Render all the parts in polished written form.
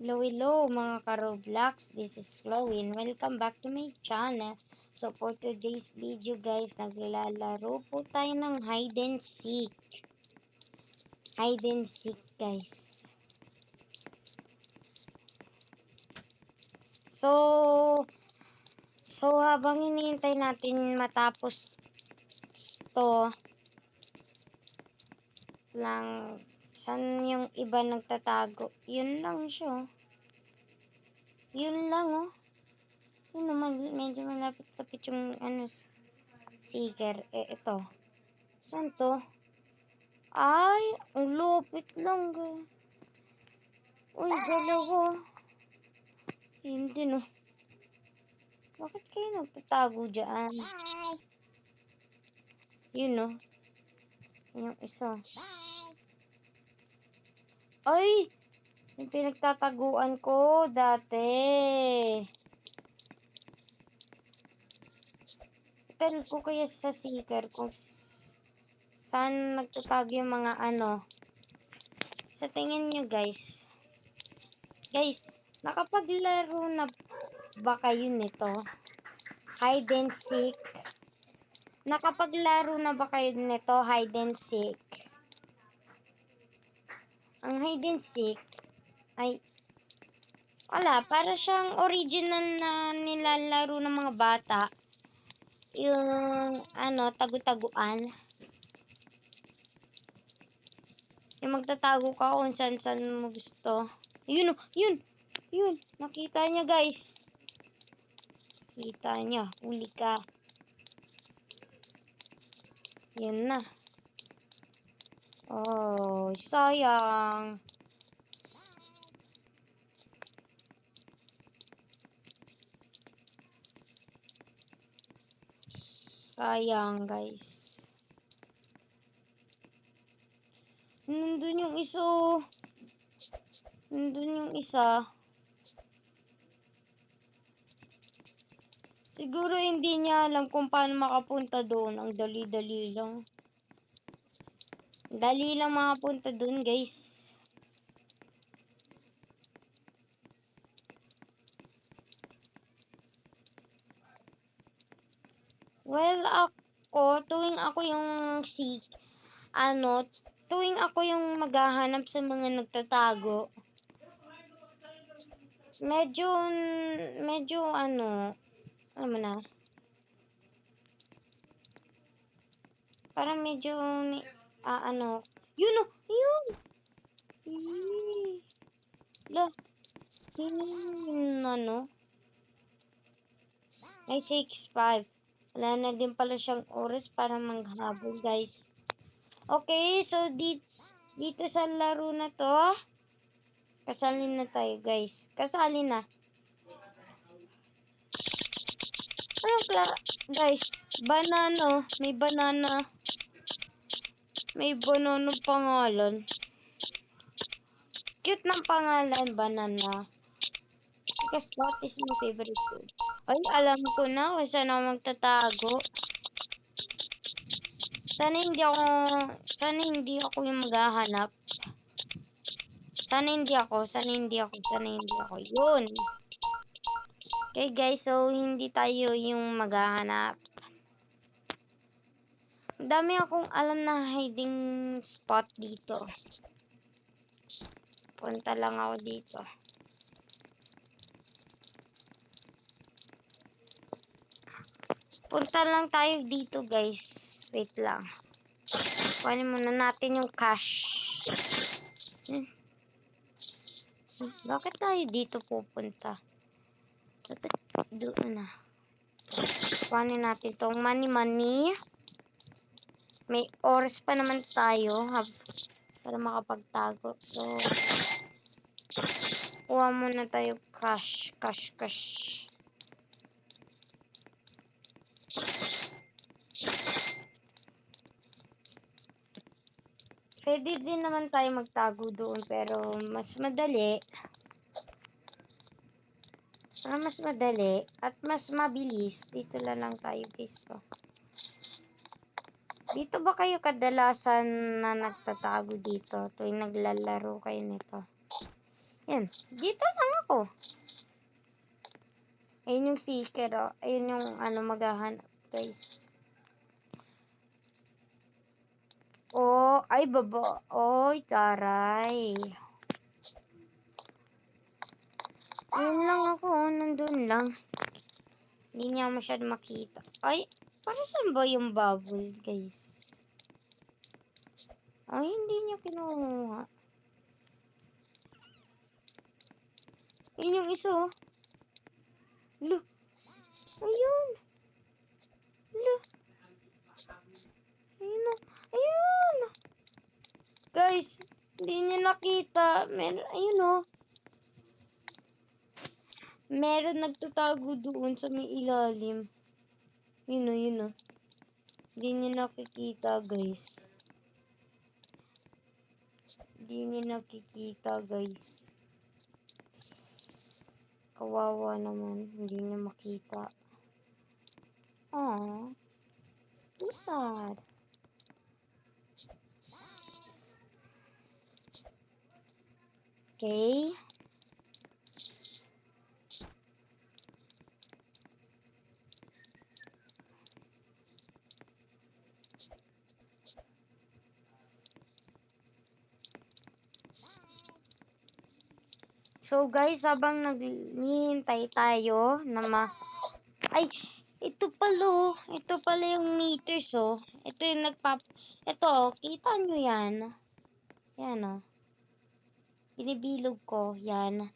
Hello mga ka-Roblox, this is Chloe and welcome back to my channel. So for today's video guys, naglalaro po tayo ng hide and seek. Hide and seek guys. So habang hinihintay natin matapos to lang, saan yung iba nagtatago? Yun lang siya. Yun lang oh. Yun naman, medyo malapit-lapit yung seeker. Ito. Saan to? Ay, ang lupit lang. Uy, dalawa. Hindi no. Bakit kayo nagtatago dyan? Yun no. Yung isa. Ay! Yung pinagtataguan ko dati. Tel ko kaya sa seeker kung saan nagtatago yung mga sa tingin nyo guys. Guys, nakapaglaro na ba kayo nito? Hide and seek. Nakapaglaro na ba kayo nito? Hide and seek. Ang hide and seek ay wala, para siyang original na nilalaro ng mga bata. Yung tagu-taguan. Yung magtatago ka kung saan mo gusto. Yun, yun. Nakita niya guys. Kita niya, huli ka. Yun na. Oh, sayang. Sayang guys. Nandun yung isa. Nandun yung isa. Siguro hindi niya alam kung paano makapunta doon. Ang dali-dali lang. Dali lang makapunta doon guys. Well, tuwing ako yung tuwing ako yung maghahanap sa mga nagtatago, medyo alam mo na, parang medyo, yun. La, ay 6-5. Wala na din pala siyang oras para manghabol guys. Okay, so dito sa laro na to, kasali na tayo guys. Kasali na. Guys, banana. May banana. May banana pangalan. Cute ng pangalan, banana. Because that is my favorite food. Ay, alam ko na kung saan ako magtatago. Sana hindi ako yung maghahanap. Sana hindi ako. Yun. Okay guys, so hindi tayo yung maghahanap. Dami akong alam na hiding spot dito. Punta lang ako dito. Punta lang tayo dito guys. Wait lang. Kunin muna natin yung cash. Bakit tayo dito pupunta? Dapat doon na. Kunin natin tong money. May oras pa naman tayo para makapagtago. So, kuha muna tayo cash. Pwede din naman tayo magtago doon pero mas madali at mas mabilis. Dito lang tayo guys. Dito ba kayo kadalasan na nagtatago dito tuwing naglalaro kayo nito? Yan. Dito lang ako. Ayun yung seeker, oh. Ayun yung maghahanap, guys. Oh, ay baba. Oy, taray. Ayun lang ako, nandun lang. Hindi niya masyado makita. Ay, para saan ba yung bubble, guys? Ay, hindi niya kinuha. Yun yung isa, oh. Lo. Ayun. Lo. Ayun, oh. Ayun. Guys, hindi niya nakita. Ayun, oh. Meron nagtatago doon sa may ilalim. Yun, oh, yun, oh. Hindi niya nakikita, guys. Hindi niya nakikita, guys. Kawawa naman. Hindi niya makita. Aww. It's too sad. Okay. So guys, habang naghihintay tayo na ay, ito pala yung meters, oh. Ito yung ito, oh, kita nyo yan. Yan, oh. Binibilog ko, yan.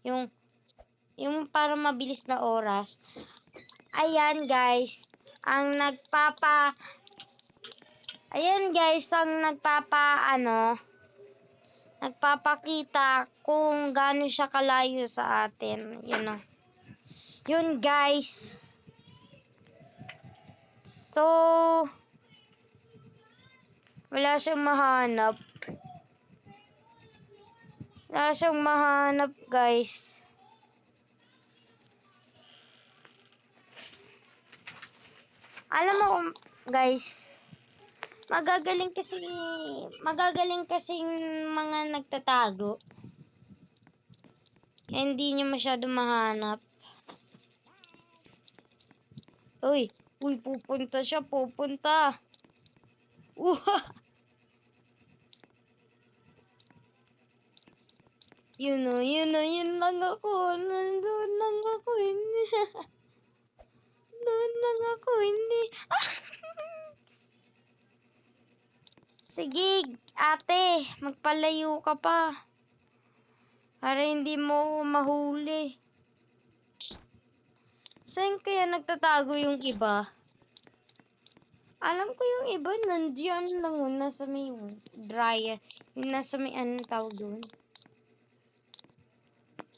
Yung para mabilis na oras. Ayan guys, ang nagpapakita kung gaano siya kalayo sa atin. Yun, oh. Yun guys. So, wala siyang mahanap. Wala siyang mahanap, guys. Alam mo, guys, magagaling kasing mga nagtatago. Hindi niya masyado mahanap. Uy, pupunta siya, pupunta. Yun lang ako. Nandun lang ako, hindi. Doon lang ako, hindi. Sige, ate, magpalayo ka pa. Para hindi mo mahuli. Saan kaya nagtatago yung iba? Alam ko yung iba, nandiyan lang, nasa may dryer. Yung nasa may tawag doon.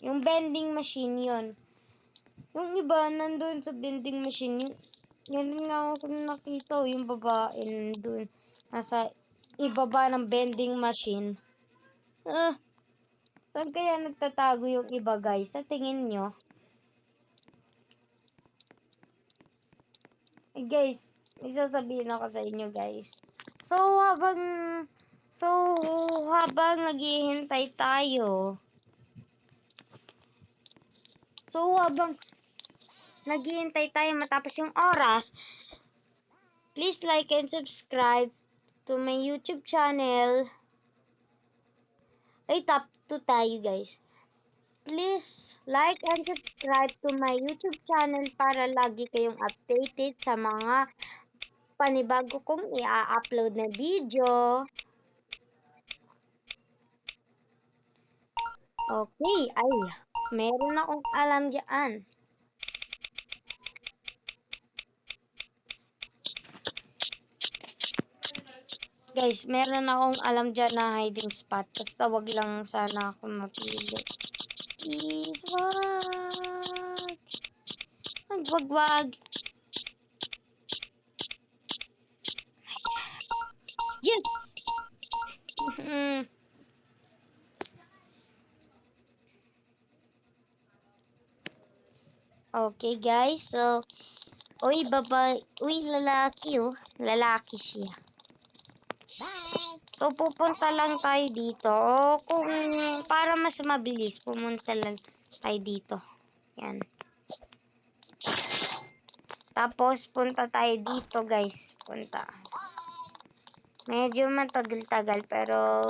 Yung vending machine yon. Yung iba, nandun sa vending machine. Yan nga ako nakita, yung babae nandun. Nasa ibaba ng vending machine. Saan kaya nagtatago yung iba, guys? Sa tingin nyo? Guys, may sasabihin ako sa inyo, guys. So, habang naghihintay tayo, matapos yung oras, please like and subscribe to my YouTube channel. Ay, top 2 tayo, guys. Please like and subscribe to my YouTube channel para lagi kayong updated sa mga panibago kong i-upload na video. Okay, ay, meron akong alam dyan. Guys, meron akong alam dyan na hiding spot. Basta wag lang sana ako mapili. Please, wag. Yes! Okay, guys. So, uy, lalaki, oh. Lalaki siya. Bye! So, pupunta lang tayo dito. O kung para mas mabilis, pumunta lang tayo dito. Yan. Tapos, punta tayo dito, guys. Punta. Medyo matagal-tagal, pero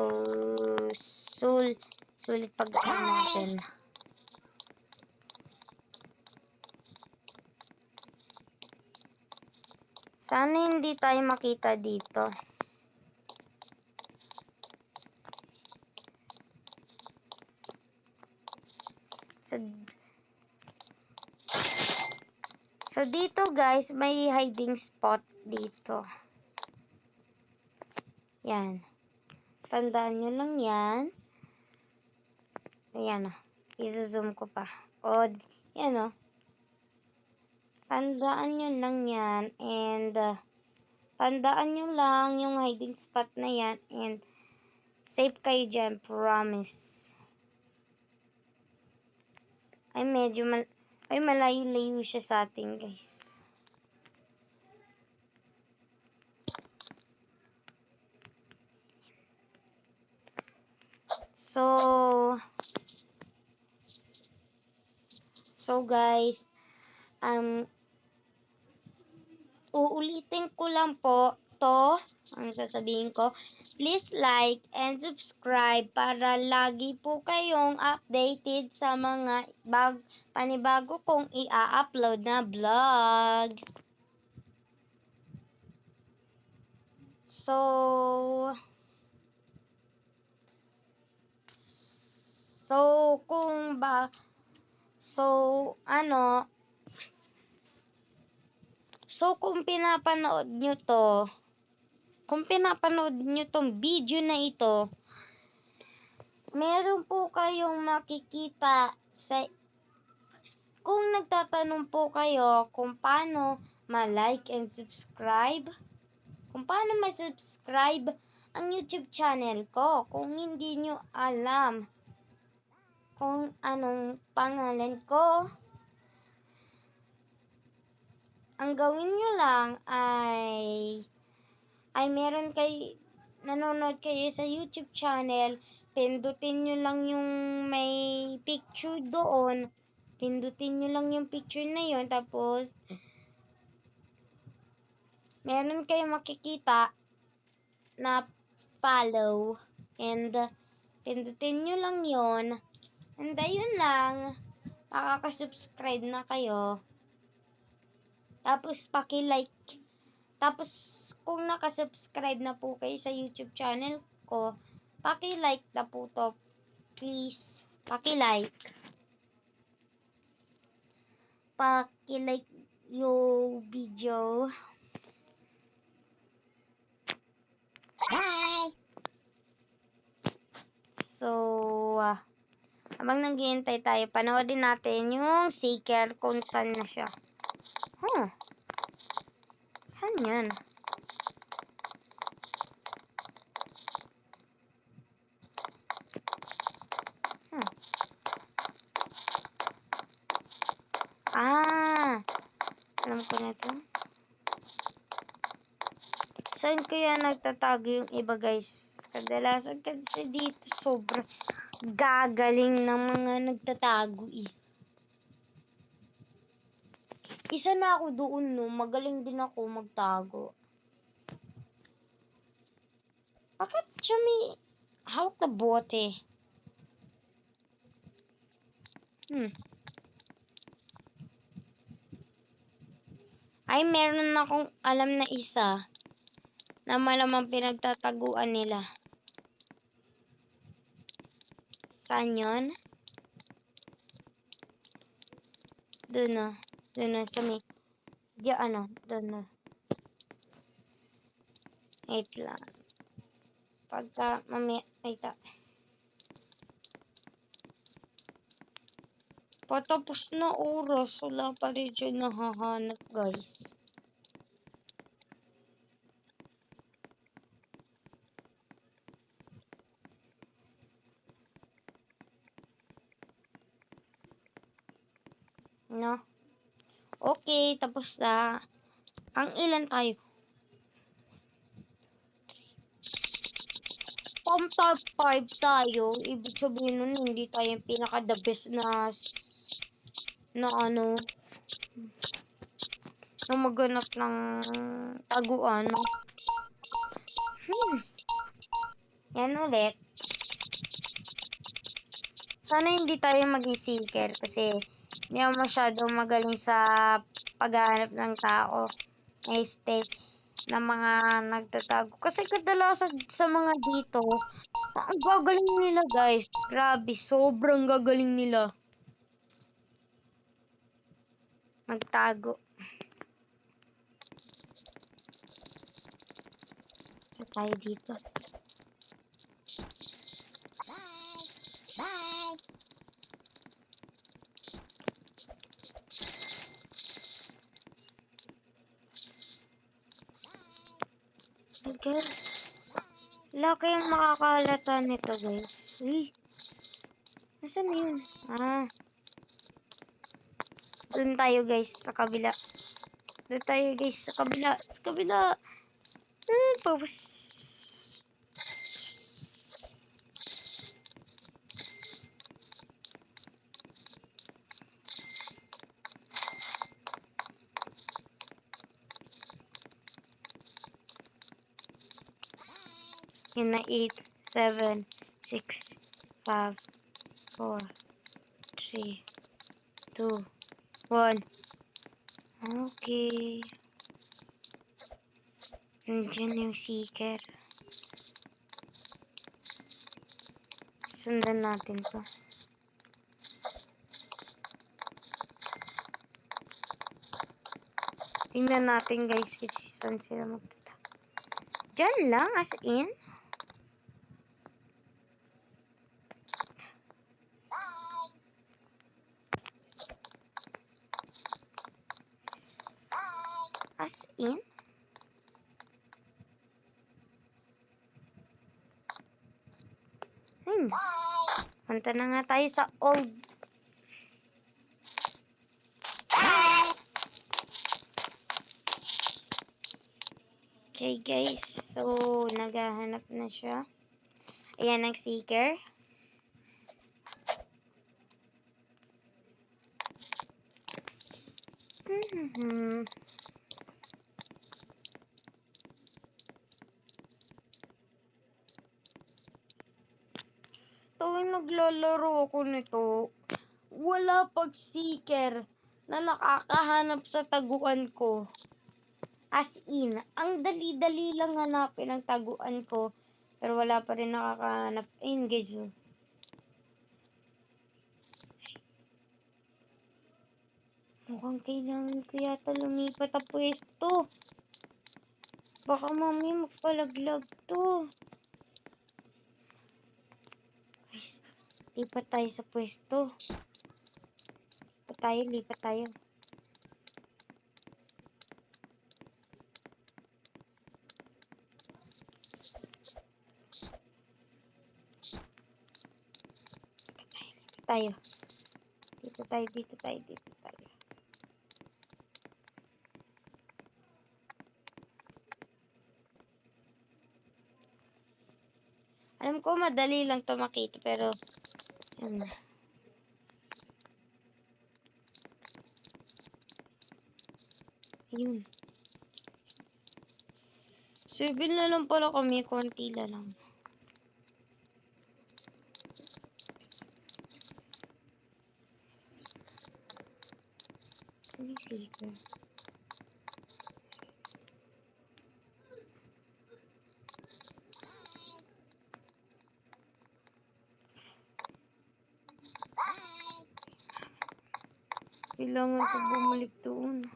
sulit pagdaan natin. Sana hindi tayo makita dito. So dito guys, may hiding spot dito. Yan. Tandaan nyo lang yan. Ayan o. I-zoom ko pa. O, yan o. Tandaan nyo lang yan. And, tandaan nyo lang yung hiding spot na yan. And, safe kayo dyan. Promise. Ay, medyo malayo-layo siya sa atin, guys. So guys, uulitin ko lang po to, ang sasabihin ko, please like and subscribe para lagi po kayong updated sa mga panibago kong i-upload na vlog. So kung pinapanood nyo tong video na ito, meron po kayong makikita kung nagtatanong po kayo kung paano ma-like and subscribe, kung paano ma-subscribe ang YouTube channel ko, kung hindi nyo alam kung anong pangalan ko, ang gawin nyo lang ay meron nanonood kayo sa YouTube channel, pindutin nyo lang yung may picture doon, pindutin nyo lang yung picture na yun, tapos meron kayo makikita na follow, and pindutin nyo lang yun, and ayun lang, makakasubscribe na kayo. Tapos paki-like. Tapos kung nakasubscribe na po kayo sa YouTube channel ko, paki-like na po to. Please, paki-like. Paki-like yung video. Bye! So, habang naghihintay tayo, panoodin natin yung seeker kung saan na siya. Saan yan? Alam ko na ito. Saan kaya nagtatago yung iba, guys? Kadalasan kasi dito sobrang gagaling ng mga nagtatago eh. Isa na ako doon, no. Magaling din ako magtago. Bakit siya may hawak na bote? Ay, meron akong alam na isa na malamang pinagtataguan nila. Saan yun? Doon na. Doon na sa may... doon na. Wait lang. Pagka mamaya... Wait lang. Patapos na oras. Wala pa rin dyan nahahanap, guys. No? Okay, tapos na. Ang ilan tayo? top 5 tayo, ibig sabihin nun, hindi tayo yung pinaka-the best na ano, na maganap ng taguan. Yan ulit. Sana hindi tayo maging seeker kasi hindi ako masyadong magaling sa paghahanap ng tao na mga nagtatago. Kasi kadalasan sa mga dito, ang gagaling nila guys. Grabe, sobrang gagaling nila magtago. So tayo dito. Guys, wala kayong makakalata nito guys. Uy, nasaan yun? Doon tayo guys sa kabila. Doon tayo guys sa kabila. Sa kabila. Pause. Yun na 8, 7, 6, 5, 4, 3, 2, 1. Okay. Nandiyan yung seeker. Sundan natin to. Tingnan natin guys kasi saan sila magtata. Diyan lang as in. As in? Punta na nga tayo sa old. Okay guys, so naghahanap na siya. Ayan ang seeker. Tuwing naglalaro ako nito, wala pag seeker na nakakahanap sa taguan ko. As in, ang dali-dali lang hanapin ang taguan ko, pero wala pa rin nakakahanap. Ayun guys. Mukhang kailangan ko yata lumipat ang pwesto. Baka mami magpalaglag to. Guys, lipat tayo sa pwesto. Lipat tayo. Dito tayo. Alam ko madali lang to makita pero yun na. Yun. 7 na lang pala kami, konti na lang. Seeker. Kailangan ko bumalik doon.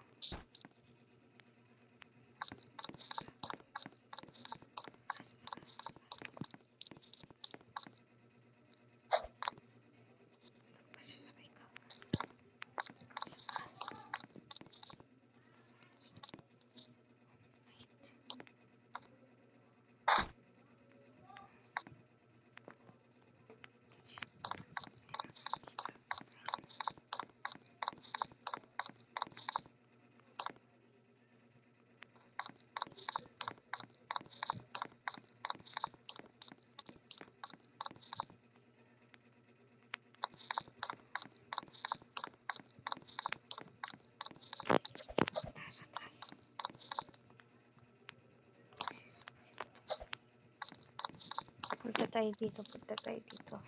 tayo dito. Punta tayo dito.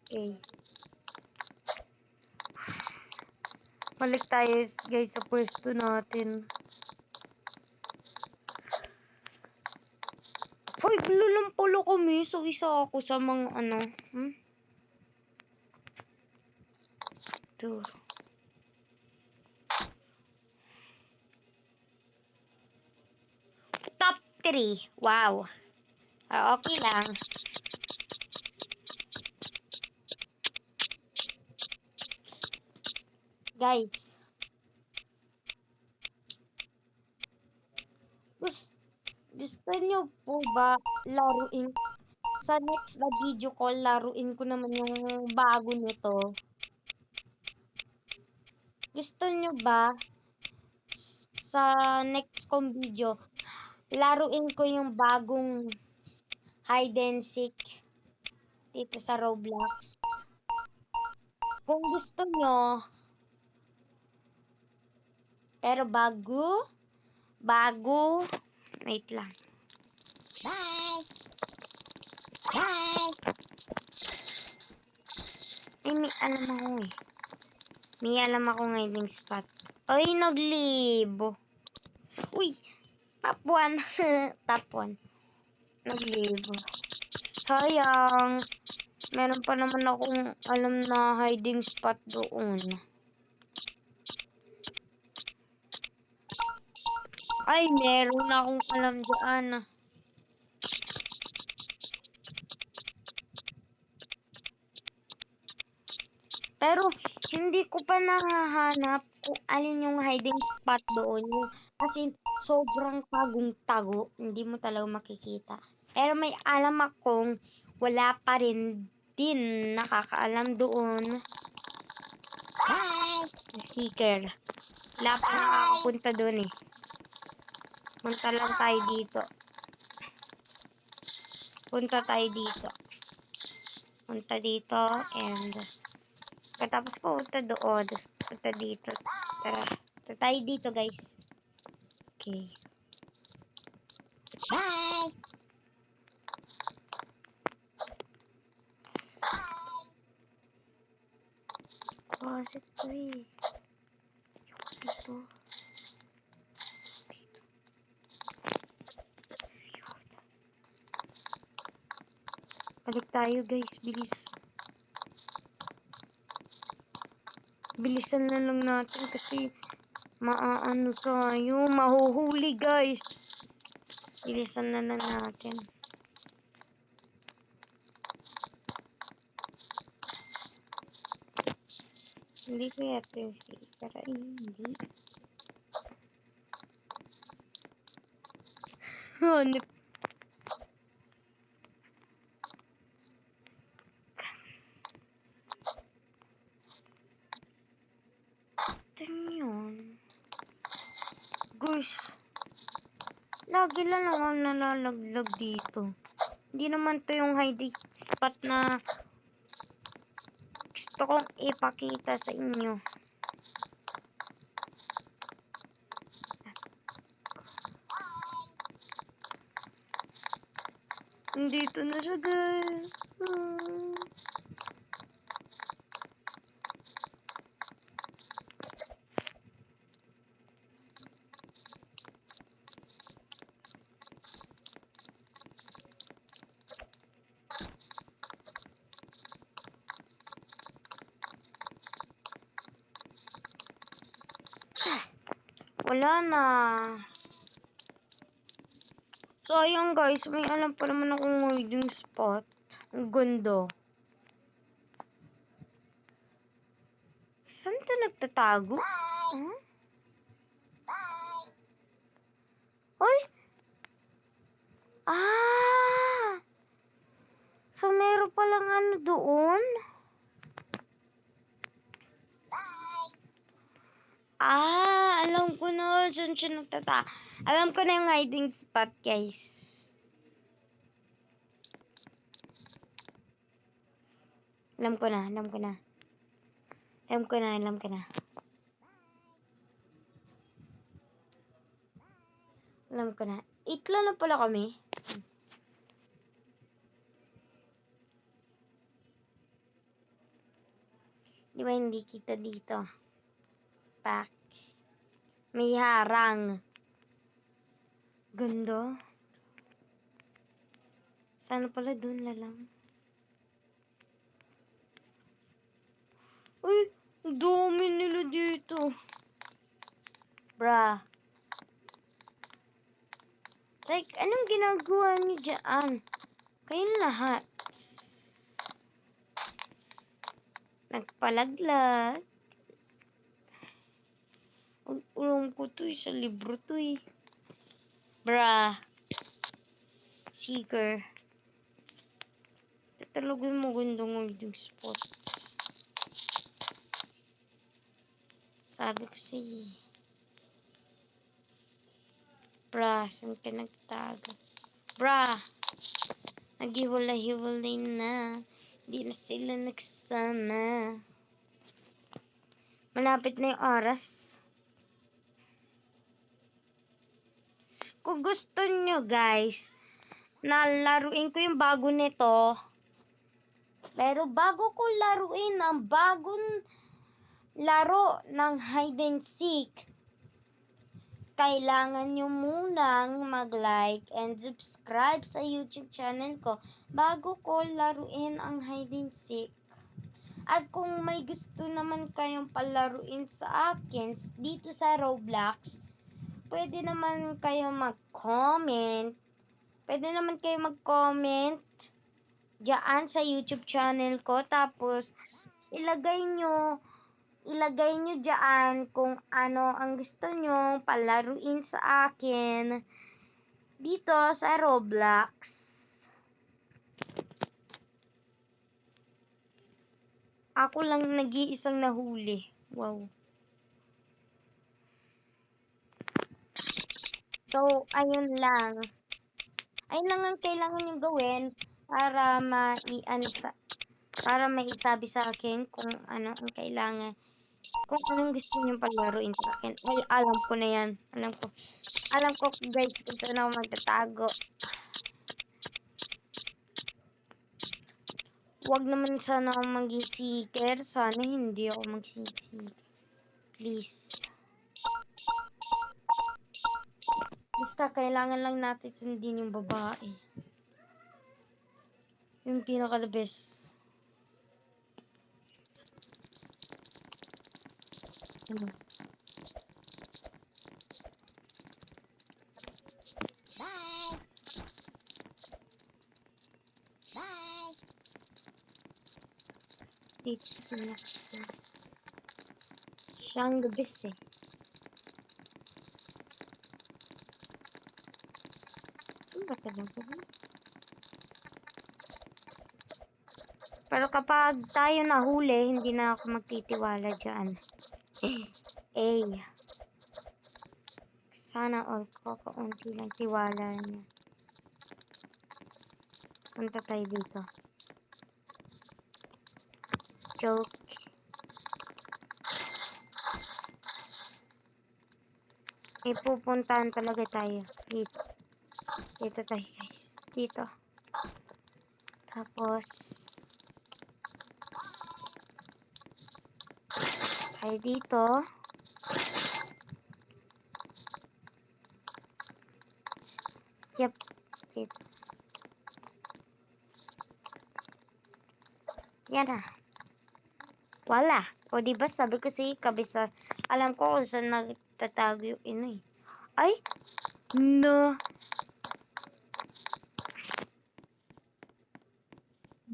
Okay. Balik tayo guys sa pwesto natin. 5 lang pala kami. So, isa ako sa mga ano. 2. Top 3. Wow. Okay lang. Guys. Gusto nyo po ba laruin sa next na video call, laruin ko naman yung bago nito. Gusto nyo ba sa next kong video, laruin ko yung bagong hide and seek dito sa Roblox? Kung gusto nyo, pero bago, wait lang. Bye! May alam ako eh. May alam ako hiding spot. Oy, naglibo. Uy! Top 1. Top 1. Naglibo. Sayang. Meron pa naman akong alam na hiding spot doon. Ay, meron akong alam dyan. Pero, hindi ko pa nahahanap kung alin yung hiding spot doon. Kasi, sobrang tagong-tago. Hindi mo talaga makikita. Pero may alam akong wala pa rin din nakakaalam doon. Hi! Seeker. Wala pa nakakapunta doon eh. Punta lang tayo dito. Punta dito and katapos po punta doon. Punta dito. Tara. Punta tayo dito guys. Okay. Bye! Kasi ito eh. Dito. Balik tayo guys, bilis. Bilisan na lang natin kasi maaano tayo, mahuhuli guys. Bilisan na lang natin. Hindi ko yata yung sticker. Ay, hindi. Hanip. Yun. Guys, lagi lang naman nalalaglag dito. Hindi naman to yung hiding spot na gusto kong ipakita sa inyo. Dito na siya guys. Wala na. So, ayun guys, may alam pa naman akong hiding spot. Ang ganda. Saan ito nagtatago? Huh? Uy! Ah! So, meron palang ano doon? Alam ko na saan siya nagtatago. Alam ko na yung hiding spot, guys. Alam ko na. Itla na pala kami. Di ba hindi kita dito? Pak. May harang. Ganda. Sana pala dun na lang. Uy, ang dami nila dito. Bruh. Like, anong ginagawa niyo dyan? Kayong lahat. Nagpalaglag. Ulam ko to sa libro to Bruh. Seeker. Tatalagin mo gandang yung spot. Sabi ko sa'yo. Bruh, saan ka nagtago? Bruh. Naghiwalay-hiwalay na. Di na sila nagsama. Malapit na yung oras. Kung gusto nyo guys, na laruin ko yung bago nito. Pero bago ko laruin ang bagong laro ng hide and seek, kailangan nyo munang mag-like and subscribe sa YouTube channel ko bago ko laruin ang hide and seek. At kung may gusto naman kayong palaruin sa akin dito sa Roblox, pwede naman kayo mag-comment. Pwede naman kayo mag-comment diyan sa YouTube channel ko. Tapos, ilagay nyo diyan kung ano ang gusto nyo palaruin sa akin dito sa Roblox. Ako lang nag-iisang nahuli. Wow. So, ayun lang. Ayun lang ang kailangan nyo gawin para para maisabi sa akin kung ano ang kailangan. Kung anong gusto nyo palaruin sa akin. Ay, alam ko na yan. Alam ko guys, kung saan ako magtatago. Huwag naman sana ako maging seeker. Sana hindi ako mag-seeker. Please. Basta kailangan lang natin sundin yung babae. Yung pinaka the best. Dito siya ang the best Ba talaga? Pero kapag tayo nahuli, hindi na ako magtitiwala dyan. Sana all ko kaunti lang tiwala niya. Punta tayo dito. Joke. Pupuntahan talaga tayo. Dito tayo guys. Dito. Tapos tayo dito. Yep. Dito. Yan na. Wala. O diba sabi ko si kabisa. Alam ko kung saan nagtatago yung ino Ay! No!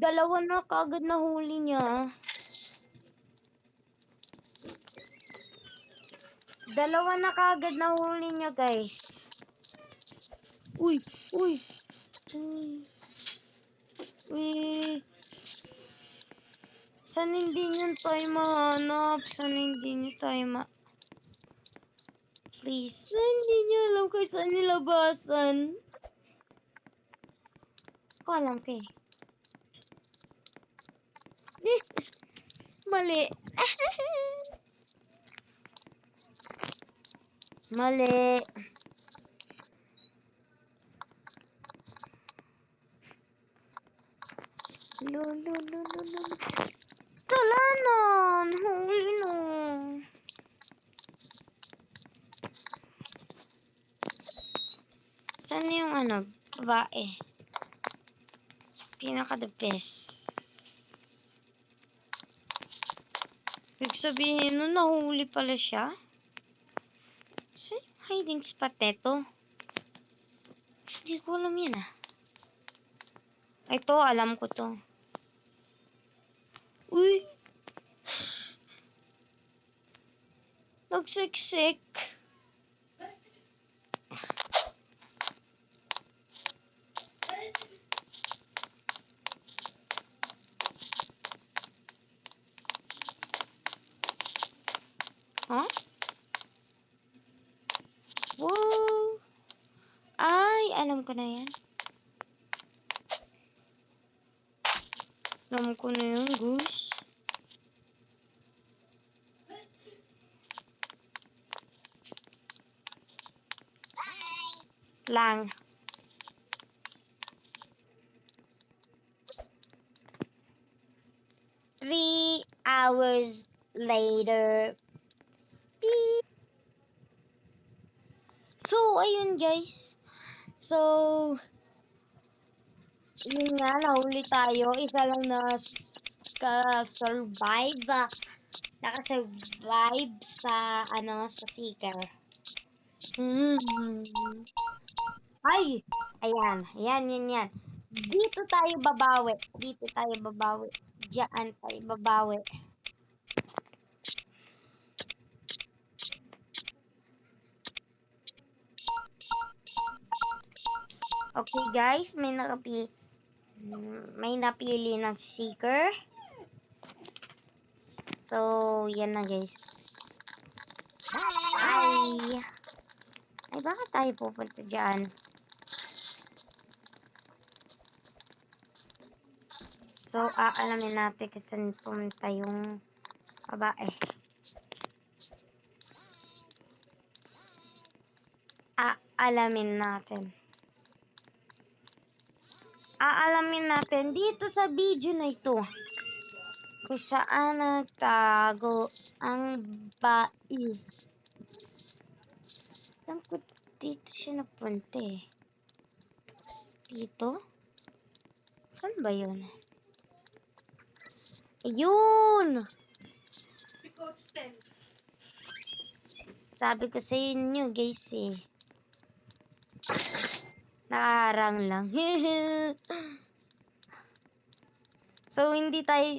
Dalawa na kagad na huli niya. Dalawa na kagad na huli niya, guys. Uy! Uy! Uy! Uy! Saan hindi niyo tayo mahanap? Saan hindi niyo tayo Please. Saan hindi niyo alam kung saan nilabasan? Ako alam ko Mali. Mali. Tala na. Huli no. Saan yung babae? Pinaka the best. Ibig sabihin nun, nahuli pala siya. Saan yung hiding spot eto? Hindi ko alam yan Ito, alam ko to. Uy! Nagsiksik. Huh? Wow! Ay, alam ko na yan. Alam ko na yun, goose. Lang. Three hours later. Beep. So, ayun guys. So, yun nga, nahuli tayo. Isa lang na naka-survive sa, sa seeker. Ay! Ayan. Yan. Dito tayo babawi. Diyan tayo babawi. Okay guys, may napili ng seeker. So, yan na guys. Ay, bakit tayo pupunta dyan? So, aalamin natin kung saan pumunta yung babae. Aalamin natin dito sa video na ito kung saan nagtago ang babae. Alam ko dito siya napunta Dito? Saan ba yun? Ayun! Sabi ko sa inyo guys nakaharang lang. So,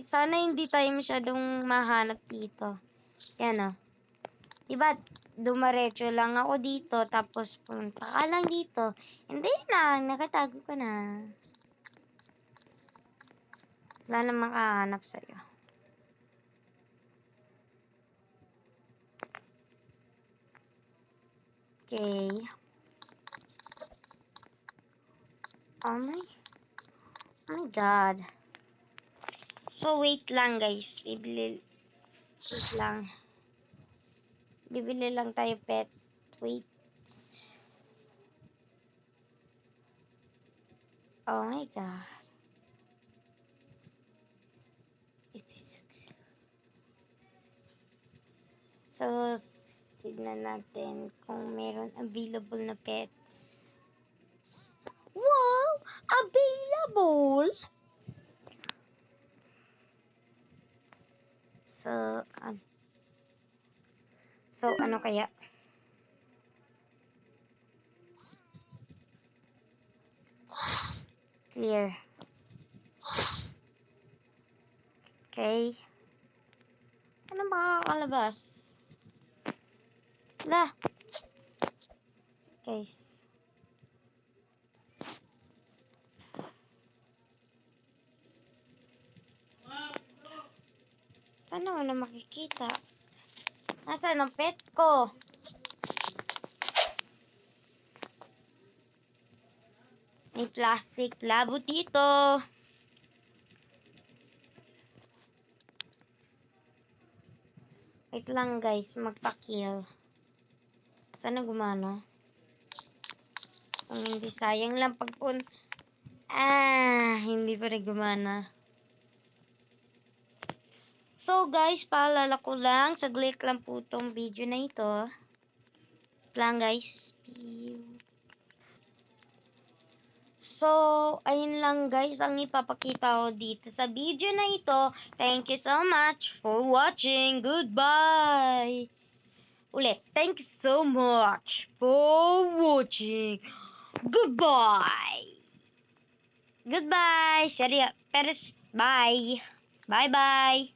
sana hindi tayo masyadong mahanap dito. Yan Diba, dumaretso lang ako dito, tapos pumunta ka lang dito. Hindi lang, nakatago ka na. Wala na makahanap sa'yo. Okay. Oh my God. So, wait lang guys. Bibili lang tayo pet. Wait. Oh my God. So, tignan natin kung meron available na pets. Wow! Available! So, ano kaya? Clear. Okay. Ano makakalabas? Guys. Paano wala makikita? Nasaan ang pet ko? May plastic labo dito. Wait lang guys, magpa-kill. Sana gumana. Kung hindi, sayang lang hindi pa rin gumana. So guys, paalala ko lang, saglit lang po tong video na ito. Lang guys. So, ayun lang guys ang ipapakita ko dito sa video na ito. Thank you so much for watching. Goodbye. Ulit, thank you so much for watching. Goodbye. Goodbye. Seryo. Pero, bye. Bye-bye.